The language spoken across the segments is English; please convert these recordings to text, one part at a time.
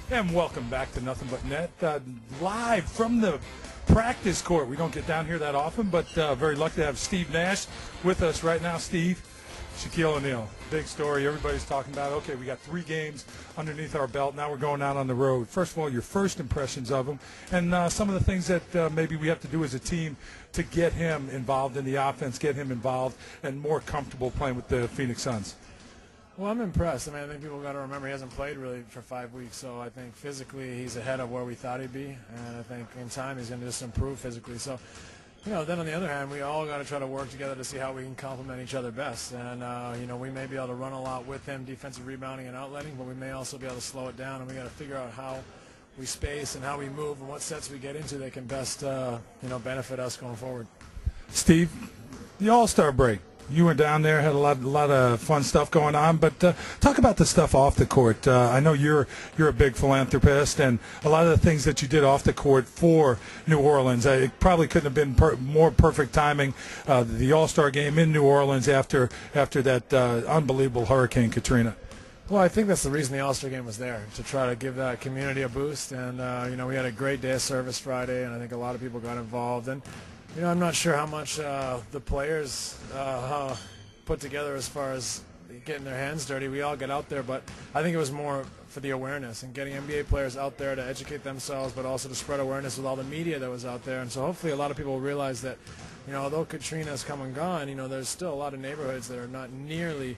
And welcome back to Nothing But Net, live from the practice court. We don't get down here that often, but very lucky to have Steve Nash with us right now. Steve, Shaquille O'Neal, big story. Everybody's talking about, okay, we got 3 games underneath our belt. Now we're going out on the road. First of all, your first impressions of him and some of the things that maybe we have to do as a team to get him involved in the offense, get him involved and more comfortable playing with the Phoenix Suns. Well, I'm impressed. I mean, I think people got to remember he hasn't played really for 5 weeks, so I think physically he's ahead of where we thought he'd be, and I think in time he's going to just improve physically. So, you know, then on the other hand, we all got to try to work together to see how we can complement each other best. And, you know, we may be able to run a lot with him, defensive rebounding and outletting, but we may also be able to slow it down, and we got to figure out how we space and how we move and what sets we get into that can best, you know, benefit us going forward. Steve, the All-Star break. You were down there, had a lot of fun stuff going on, but talk about the stuff off the court. I know you're a big philanthropist, and a lot of the things that you did off the court for New Orleans, it probably couldn't have been more perfect timing. The All-Star game in New Orleans after that unbelievable Hurricane Katrina. Well, I think that's the reason the All-Star game was there, to try to give that community a boost. And, you know, we had a great day of service Friday, and I think a lot of people got involved. And, you know, I'm not sure how much the players put together as far as getting their hands dirty. We all get out there, but I think it was more for the awareness and getting NBA players out there to educate themselves, but also to spread awareness with all the media that was out there. And so hopefully a lot of people will realize that, you know, although Katrina's come and gone, you know, there's still a lot of neighborhoods that are not nearly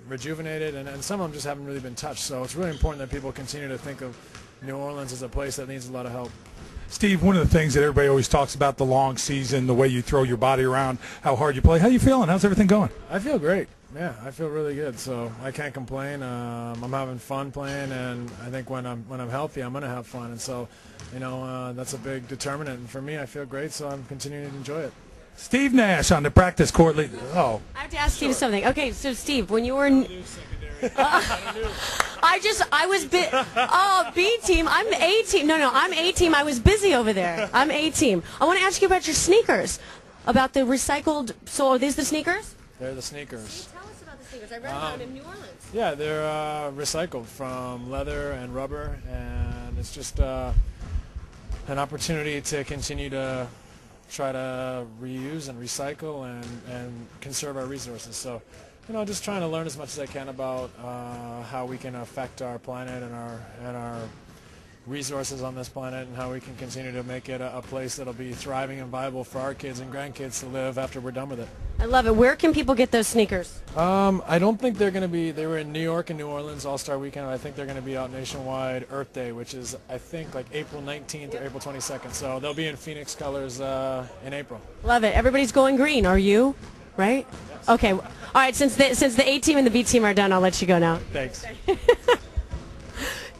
rejuvenated, and some of them just haven't really been touched. So it's really important that people continue to think of New Orleans as a place that needs a lot of help. Steve, one of the things that everybody always talks about, the long season, the way you throw your body around, how hard you play. How you feeling? How's everything going? I feel great. Yeah, I feel really good. So I can't complain. I'm having fun playing, and I think when I'm healthy, I'm going to have fun. And so, you know, that's a big determinant. And for me, I feel great, so I'm continuing to enjoy it. Steve Nash on the practice court. Oh, I have to ask Steve something. Okay, so Steve, when you were in I was B team. I'm A team. No, I'm A team. I was busy over there. I'm A team. I want to ask you about your sneakers, about the recycled. So are these the sneakers? They're the sneakers. See, tell us about the sneakers. I read about them in New Orleans. Yeah, they're recycled from leather and rubber, and it's just an opportunity to continue to try to reuse and recycle and conserve our resources. So, you know, just trying to learn as much as I can about how we can affect our planet and our resources on this planet, and how we can continue to make it a place that'll be thriving and viable for our kids and grandkids to live after we're done with it. I love it. Where can people get those sneakers? I don't think they're going to be. They were in New York and New Orleans All-Star Weekend. I think they're going to be out nationwide Earth Day, which is, I think, like April 19th or April 22nd. So they'll be in Phoenix colors in April. Love it. Everybody's going green. Are you? Right? Yes. Okay. All right. Since the A team and the B team are done, I'll let you go now. Thanks.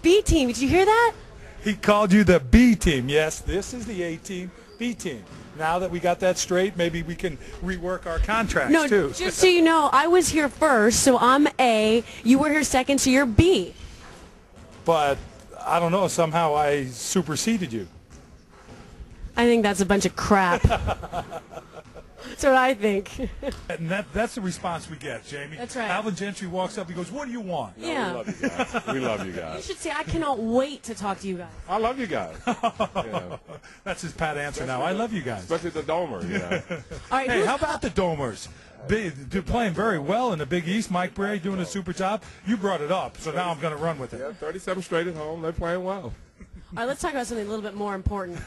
B team. Did you hear that? He called you the B team. Yes, this is the A team, B team. Now that we got that straight, maybe we can rework our contracts too. No, just so you know, I was here first, so I'm A. You were here second, so you're B. But I don't know. Somehow I superseded you. I think that's a bunch of crap. That's what I think. And that's the response we get, Jamie. That's right. Alvin Gentry walks up. He goes, "What do you want?" Yeah. We love you guys. We love you You guys. should say, I cannot wait to talk to you guys. I love you guys. Yeah. That's his pat answer now. I love you guys. Especially the Domer, you know. All right, Hey, how about the Domers? They're playing very well in the Big East. Mike Brey doing a super job. You brought it up, so now I'm going to run with it. Yeah, 37 straight at home. They're playing well. All right, let's talk about something a little bit more important.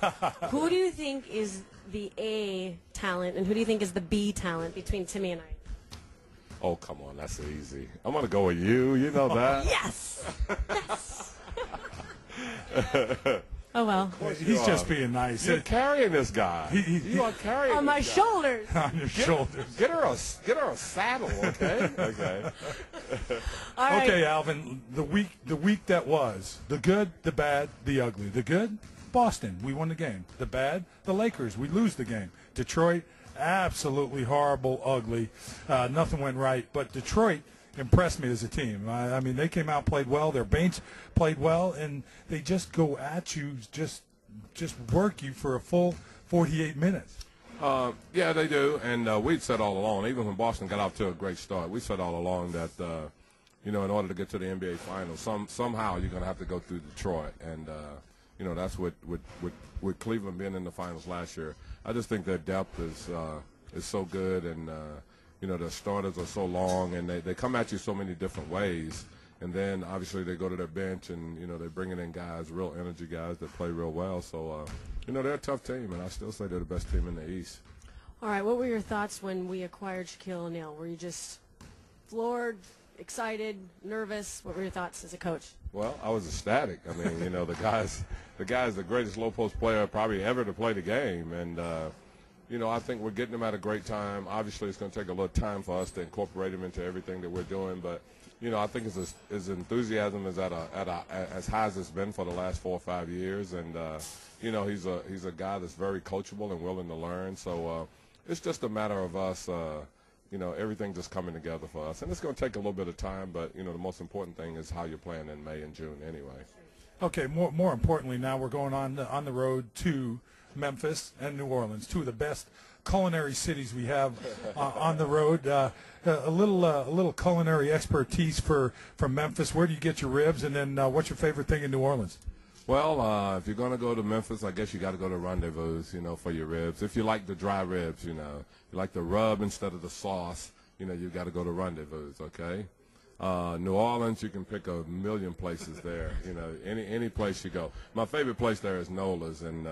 Who do you think is the A talent, and who do you think is the B talent between Timmy and I? Oh, come on. That's easy. I'm going to go with you. You know that. Yes! Yes! Oh, well. He's just being nice. You're carrying this guy. You are carrying On my this guy. shoulders. On your shoulders. Get her a saddle, okay? Okay. All right. Okay, Alvin, the week that was, the good, the bad, the ugly. The good, Boston, we won the game. The bad, the Lakers, we lose the game. Detroit, absolutely horrible, ugly. Nothing went right. But Detroit impressed me as a team. I mean, they came out, played well. Their bench played well, and they just go at you, just work you for a full 48 minutes. Yeah, they do, and we'd said all along, even when Boston got off to a great start, we said all along that in order to get to the NBA Finals, somehow you're going to have to go through Detroit. And, that's with Cleveland being in the Finals last year. I just think their depth is so good, and, their starters are so long, and they come at you so many different ways. And then, obviously, they go to their bench, and, they're bringing in guys, real energy guys that play real well. So, they're a tough team, and I still say they're the best team in the East. All right, what were your thoughts when we acquired Shaquille O'Neal? Were you just floored, excited, nervous? What were your thoughts as a coach? Well, I was ecstatic. I mean, the guy's the greatest low post player probably ever to play the game, and I think we're getting him at a great time. Obviously, it's going to take a little time for us to incorporate him into everything that we're doing, but I think his enthusiasm is at as high as it's been for the last 4 or 5 years, and he's a guy that's very coachable and willing to learn. So it's just a matter of us. Everything just coming together for us. And it's going to take a little bit of time, but, the most important thing is how you're playing in May and June anyway. Okay, more importantly now we're going on the road to Memphis and New Orleans, two of the best culinary cities we have on the road. A little culinary expertise from Memphis. Where do you get your ribs? And then what's your favorite thing in New Orleans? Well, if you're going to go to Memphis, I guess you got to go to Rendezvous, for your ribs. If you like the dry ribs, you like the rub instead of the sauce, you got to go to Rendezvous, okay? New Orleans, you can pick a million places there, any place you go. My favorite place there is Nola's, and,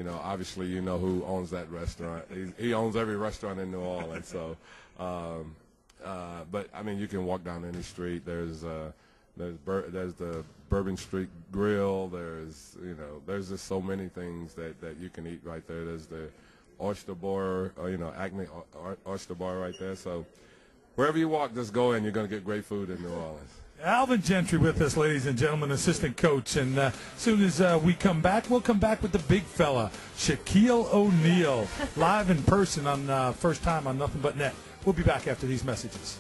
obviously you know who owns that restaurant. He owns every restaurant in New Orleans, so, but, I mean, you can walk down any street. There's the Bourbon Street Grill. There's just so many things that you can eat right there. There's the Oyster Bar, Acme Oyster Bar right there. So wherever you walk, just go in. You're going to get great food in New Orleans. Alvin Gentry with us, ladies and gentlemen, assistant coach. And as soon as we come back, we'll come back with the big fella, Shaquille O'Neal, live in person on first time on Nothing But Net. We'll be back after these messages.